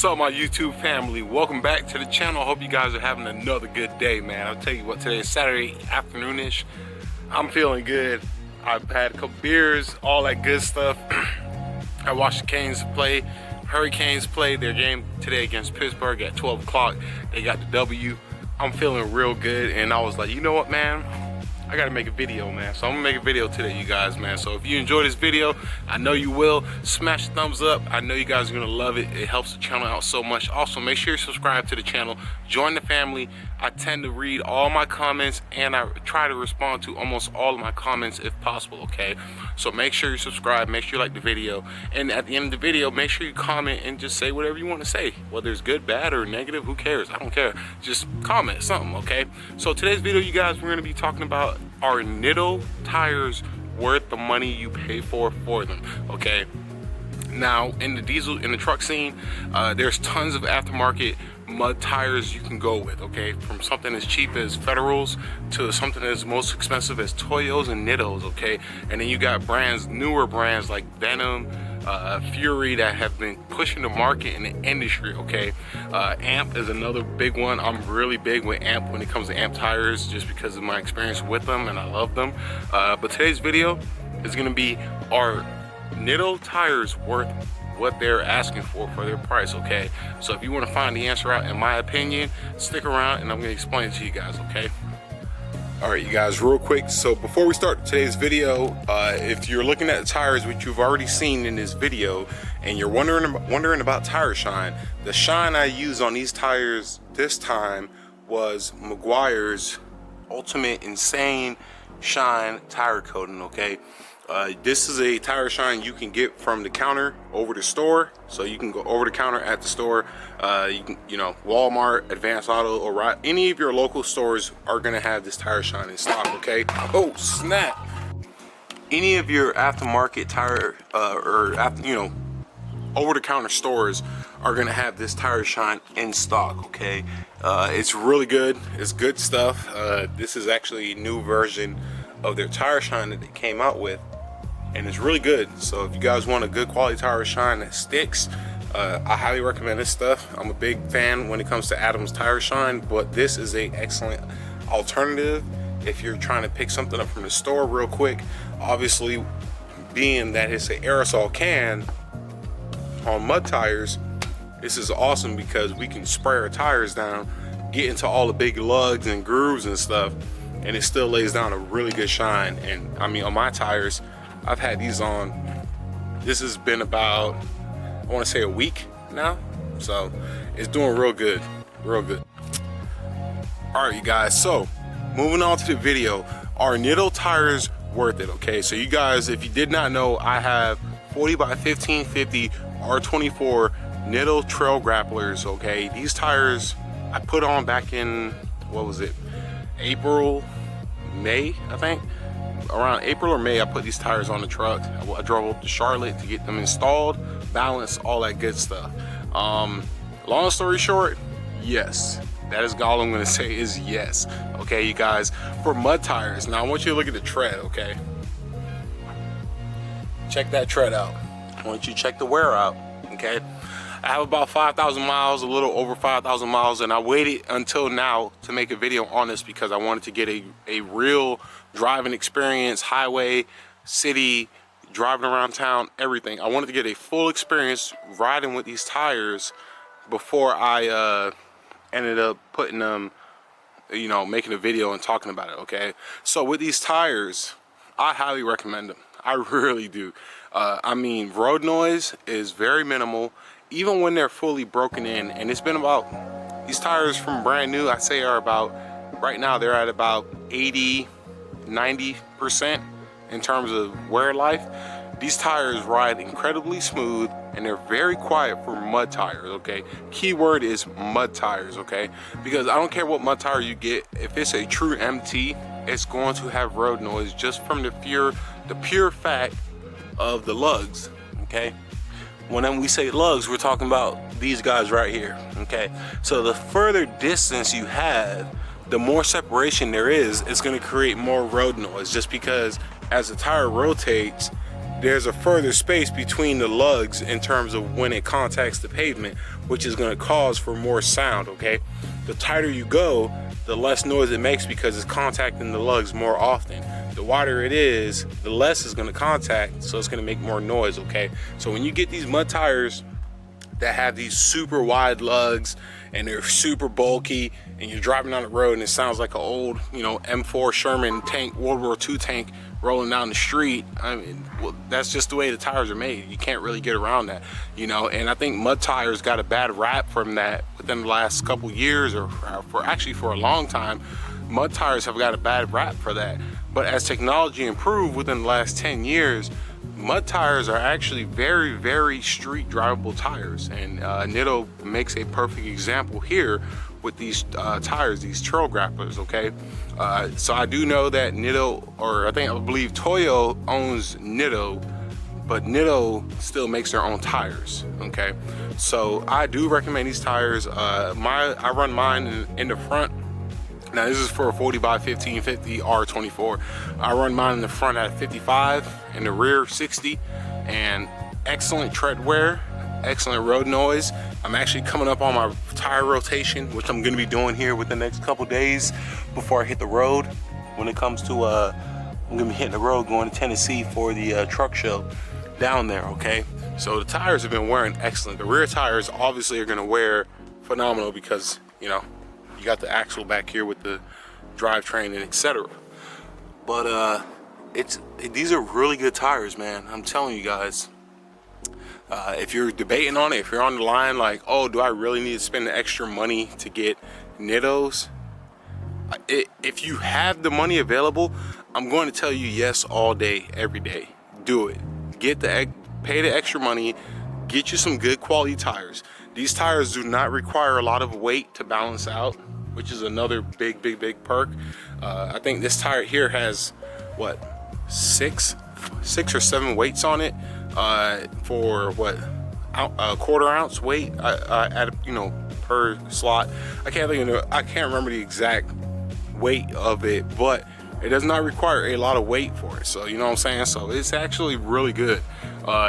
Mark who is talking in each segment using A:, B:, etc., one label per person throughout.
A: What's up, my YouTube family? Welcome back to the channel. Hope you guys are having another good day, man. I'll tell you what, today is Saturday afternoonish. I'm feeling good. I've had a couple beers, all that good stuff. I watched the Canes play. Hurricanes played their game today against Pittsburgh at 12 o'clock. They got the W. I'm feeling real good, and I was like, you know what, man? I gotta make a video, man. So I'm gonna make a video today, you guys, man. So if you enjoy this video, I know you will, smash the thumbs up. I know you guys are gonna love it. It helps the channel out so much. Also, make sure you subscribe to the channel, join the family. I tend to read all my comments, and I try to respond to almost all of my comments if possible, okay? So make sure you subscribe, make sure you like the video, and at the end of the video, make sure you comment and just say whatever you want to say, whether it's good, bad, or negative. Who cares? I don't care. Just comment something, okay? So today's video, you guys, we're going to be talking about, are Nitto tires worth the money you pay for them, okay? Now, in the truck scene, there's tons of aftermarket mud tires you can go with, okay? From something as cheap as Federals to something as most expensive as Toyos and Nittos, okay? And then you got brands, newer brands like Venom, Fury, that have been pushing the market in the industry, okay? Amp is another big one. I'm really big with Amp when it comes to Amp tires, just because of my experience with them, and I love them. But today's video is gonna be, are Nitto tires worth what they're asking for their price, okay? So if you want to find the answer out, in my opinion, stick around and I'm going to explain it to you guys, okay? All right, you guys, real quick. So before we start today's video, if you're looking at the tires, which you've already seen in this video, and you're wondering about tire shine, the shine I used on these tires this time was Meguiar's Ultimate Insane Shine tire coating, okay? This is a tire shine you can get from the counter over the store. So you can go over the counter at the store. You can, Walmart, Advance Auto, or any of your local stores are gonna have this tire shine in stock, okay? Oh, snap. Any of your aftermarket tire, over the counter stores are gonna have this tire shine in stock, okay? It's really good, it's good stuff. This is actually a new version of their tire shine that they came out with, and it's really good. So if you guys want a good quality tire shine that sticks, I highly recommend this stuff. I'm a big fan when it comes to Adam's tire shine, but this is a excellent alternative if you're trying to pick something up from the store real quick. Obviously, being that it's an aerosol can on mud tires, this is awesome because we can spray our tires down, get into all the big lugs and grooves and stuff, and it still lays down a really good shine. And I mean, on my tires, I've had these on, this has been about, I want to say, a week now, so it's doing real good, real good. All right, you guys, so moving on to the video, are Nitto tires worth it? Okay, so you guys, if you did not know, I have 40 by 1550 R24 Nitto trail grapplers, okay? These tires I put on back in, what was it, April, May, I think. Around April or May, I put these tires on the truck. I drove up to Charlotte to get them installed, balanced, all that good stuff. Long story short, yes. That is all I'm gonna say is yes. Okay, you guys, for mud tires, now I want you to look at the tread, okay? Check that tread out. I want you to check the wear out, okay? I have about 5,000 miles, a little over 5,000 miles, and I waited until now to make a video on this because I wanted to get a real driving experience, highway, city, driving around town, everything. I wanted to get a full experience riding with these tires before I ended up putting them, making a video and talking about it, okay? So with these tires, I highly recommend them. I really do. I mean, road noise is very minimal, even when they're fully broken in. And it's been about, these tires from brand new, I say are about, right now they're at about 80–90% in terms of wear life. These tires ride incredibly smooth, and they're very quiet for mud tires, okay? Keyword is mud tires, okay? Because I don't care what mud tire you get, if it's a true MT, it's going to have road noise just from the pure fact of the lugs, okay? When we say lugs, we're talking about these guys right here, okay? So the further distance you have, the more separation there is, it's gonna create more road noise, just because as the tire rotates, there's a further space between the lugs in terms of when it contacts the pavement, which is going to cause for more sound, okay? The tighter you go, the less noise it makes because it's contacting the lugs more often. The wider it is, the less it's going to contact, so it's going to make more noise, okay? So when you get these mud tires that have these super wide lugs and they're super bulky, and you're driving down the road and it sounds like an old, you know, M4 Sherman tank, World War II tank rolling down the street, I mean, well, that's just the way the tires are made. You can't really get around that, you know. And I think mud tires got a bad rap from that within the last couple years, or for a long time. Mud tires have got a bad rap for that. But as technology improved within the last 10 years, mud tires are actually very, very street drivable tires. And Nitto makes a perfect example here with these tires, these trail grapplers, okay? So I do know that Nitto, or I believe Toyo owns Nitto, but Nitto still makes their own tires, okay? So I do recommend these tires. I run mine in the front. Now this is for a 40 by 1550 R24. I run mine in the front at 55, in the rear 60, and excellent tread wear, excellent road noise. I'm actually coming up on my tire rotation, which I'm gonna be doing here within the next couple days before I hit the road. When it comes to, I'm gonna be hitting the road going to Tennessee for the truck show down there, okay? So the tires have been wearing excellent. The rear tires obviously are gonna wear phenomenal because, you know, you got the axle back here with the drivetrain and etc. But these are really good tires, man. I'm telling you guys. If you're debating on it, if you're on the line like, oh, do I really need to spend the extra money to get Nittos? If you have the money available, I'm going to tell you yes all day, every day. Do it. Pay the extra money. Get you some good quality tires. These tires do not require a lot of weight to balance out, which is another big perk. I think this tire here has, what, six or seven weights on it, for what, a quarter ounce weight, you know, per slot. I can't remember the exact weight of it, but it does not require a lot of weight for it. So you know what I'm saying? So it's actually really good.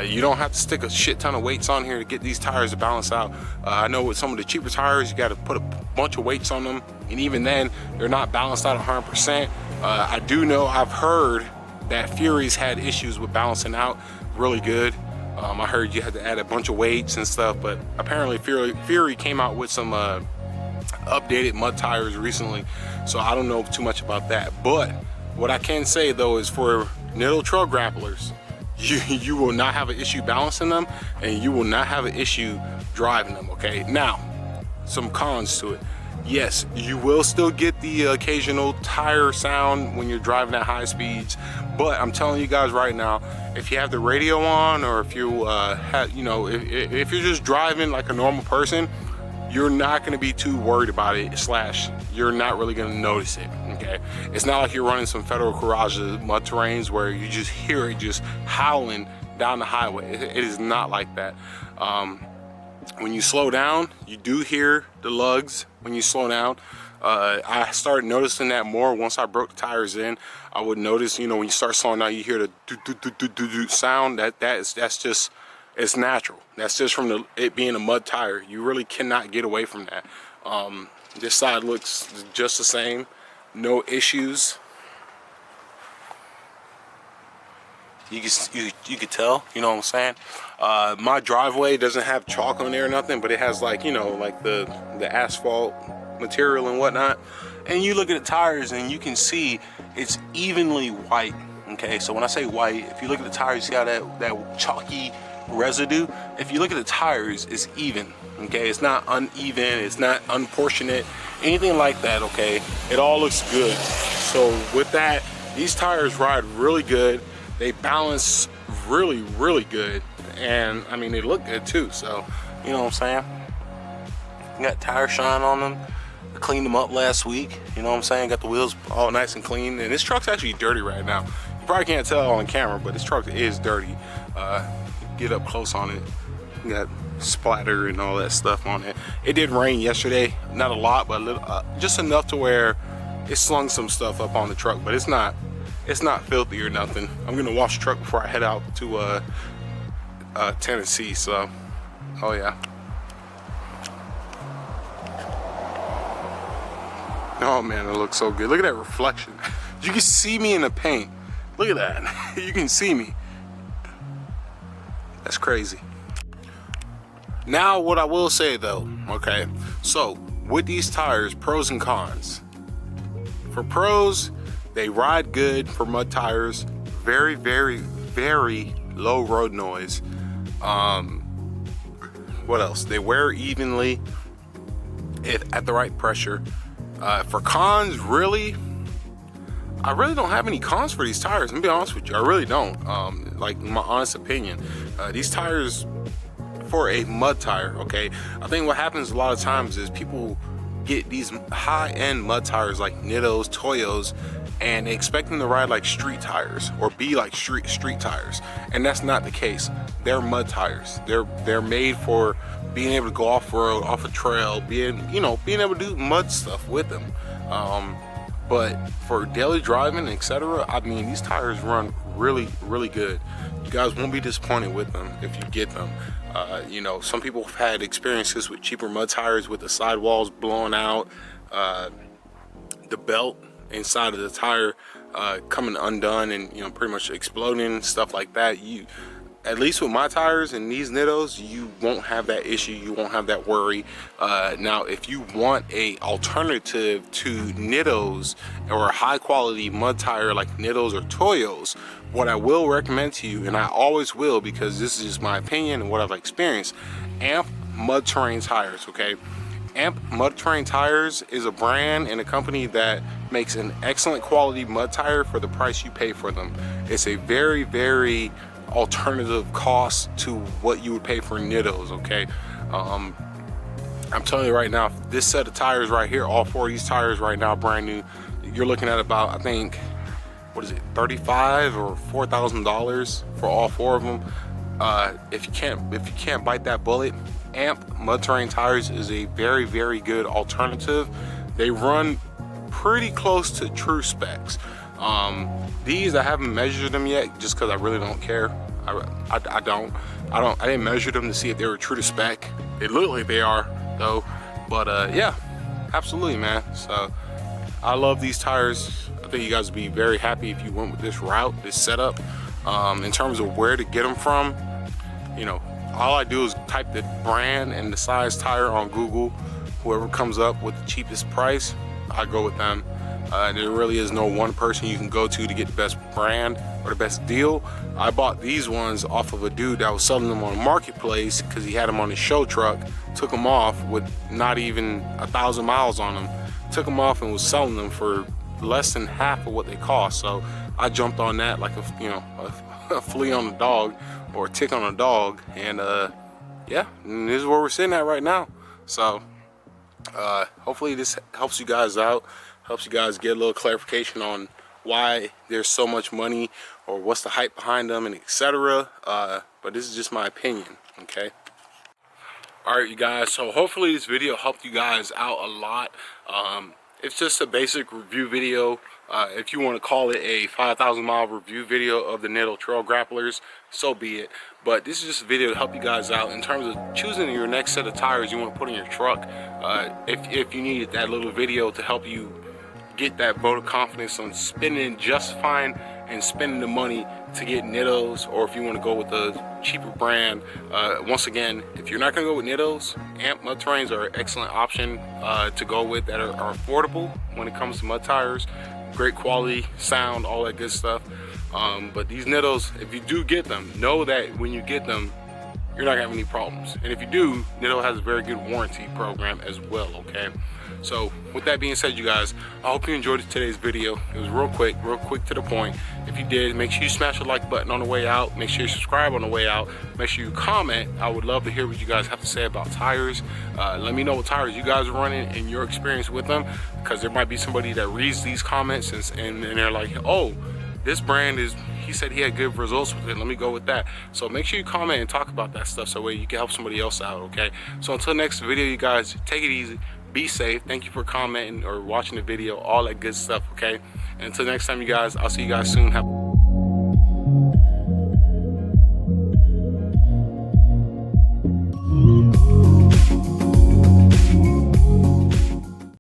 A: You don't have to stick a shit ton of weights on here to get these tires to balance out. I know with some of the cheaper tires, you got to put a bunch of weights on them, and even then, they're not balanced out 100%. I do know, I've heard that Fury's had issues with balancing out really good. I heard you had to add a bunch of weights and stuff, but apparently Fury came out with some updated mud tires recently, so I don't know too much about that. But what I can say though is for Nitto trail grapplers, you will not have an issue balancing them, and you will not have an issue driving them, okay? Now, some cons to it. Yes, you will still get the occasional tire sound when you're driving at high speeds, but I'm telling you guys right now, if you have the radio on, or if you you know, if you're just driving like a normal person, you're not going to be too worried about it, / you're not really going to notice it, okay? It's not like you're running some Federal Garage mud terrains where you just hear it just howling down the highway. It is not like that. When you slow down, you do hear the lugs when you slow down. I started noticing that more once I broke the tires in. I would notice, you know, when you start slowing down, you hear the do sound. That's just, it's natural. That's just from it being a mud tire. You really cannot get away from that. This side looks just the same, no issues. You could tell, you know what I'm saying? My driveway doesn't have chalk on there or nothing, but it has, like, you know, like the asphalt material and whatnot. And you look at the tires and you can see it's evenly white, okay? So when I say white, if you look at the tires, you see how that chalky residue? If you look at the tires, it's even, okay? It's not uneven, it's not unproportionate, anything like that, okay? It all looks good. So with that, these tires ride really good. They balance really, really good. And I mean, they look good too. So, you know what I'm saying? Got tire shine on them. I cleaned them up last week. You know what I'm saying? Got the wheels all nice and clean. And this truck's actually dirty right now. You probably can't tell on camera, but this truck is dirty. Get up close on it. You got splatter and all that stuff on it. It did rain yesterday. Not a lot, but a little, just enough to where it slung some stuff up on the truck. But it's not It's not filthy or nothing. I'm gonna wash the truck before I head out to Tennessee, so oh yeah. Oh man, it looks so good. Look at that reflection. You can see me in the paint. Look at that. You can see me. That's crazy. Now what I will say though, okay, so with these tires, pros and cons. For pros, they ride good for mud tires. Very, very, very low road noise. What else? They wear evenly if at the right pressure. For cons, really, I really don't have any cons for these tires. I'm gonna be honest with you, I really don't. Like my honest opinion, these tires for a mud tire, okay. I think what happens a lot of times is people get these high-end mud tires like Nittos, Toyos, and they expect them to ride like street tires or be like street tires, and that's not the case. They're mud tires. They're made for being able to go off road, off a trail, being able to do mud stuff with them. But for daily driving, etc., I mean, these tires run really, really good. You guys won't be disappointed with them if you get them. You know, some people have had experiences with cheaper mud tires with the sidewalls blowing out, the belt inside of the tire coming undone and, you know, pretty much exploding, stuff like that. At least with my tires and these Nittos, you won't have that issue. You won't have that worry. Now, if you want a alternative to Nittos or a high quality mud tire like Nittos or Toyos, what I will recommend to you, and I always will because this is just my opinion and what I've experienced, Amp Mud Terrain tires, okay? Amp Mud Terrain tires is a brand and a company that makes an excellent quality mud tire for the price you pay for them. It's a very, very alternative cost to what you would pay for Nittos, okay? I'm telling you right now, this set of tires right here, all four of these tires right now, brand new, you're looking at about, I think, what is it, $35,000 or $4,000 for all four of them. If you can't bite that bullet, Amp Mud Terrain tires is a very, very good alternative. They run pretty close to true specs. These, I haven't measured them yet just because I really don't care. I didn't measure them to see if they were true to spec. They look like they are though, but yeah, absolutely, man. So I love these tires. I think you guys would be very happy if you went with this route, this setup. In terms of where to get them from, you know, all I do is type the brand and the size tire on Google. Whoever comes up with the cheapest price, I go with them. There really is no one person you can go to get the best brand or the best deal. I bought these ones off of a dude that was selling them on a marketplace because he had them on his show truck, took them off with not even 1,000 miles on them, took them off and was selling them for less than half of what they cost. So I jumped on that like a flea on a dog or a tick on a dog, and yeah, and this is where we're sitting at right now. So hopefully this helps you guys out, helps you guys get a little clarification on why there's so much money or what's the hype behind them and etc. But this is just my opinion, okay? All right, you guys, so hopefully this video helped you guys out a lot. It's just a basic review video. If you want to call it a 5,000 mile review video of the Nitto Trail Grapplers, so be it. But this is just a video to help you guys out in terms of choosing your next set of tires you want to put in your truck. If you needed that little video to help you get that vote of confidence on spending just fine and spending the money to get Nittos, or if you want to go with a cheaper brand. Once again, if you're not going to go with Nittos, Amp Mud Terrains are an excellent option to go with that are affordable when it comes to mud tires. Great quality, sound, all that good stuff. But these Nittos, if you do get them, know that when you get them, you're not gonna have any problems. And if you do, Nitto has a very good warranty program as well, okay? So with that being said, you guys, I hope you enjoyed today's video. It was real quick to the point. If you did, make sure you smash the like button on the way out. Make sure you subscribe on the way out. Make sure you comment. I would love to hear what you guys have to say about tires. Let me know what tires you guys are running and your experience with them, because there might be somebody that reads these comments and they're like, oh, this brand is, he said he had good results with it, let me go with that. So make sure you comment and talk about that stuff so you can help somebody else out, okay? So until next video, you guys, take it easy, Be safe. Thank you for commenting or watching the video, all that good stuff, okay? And until next time, you guys, I'll see you guys soon. Have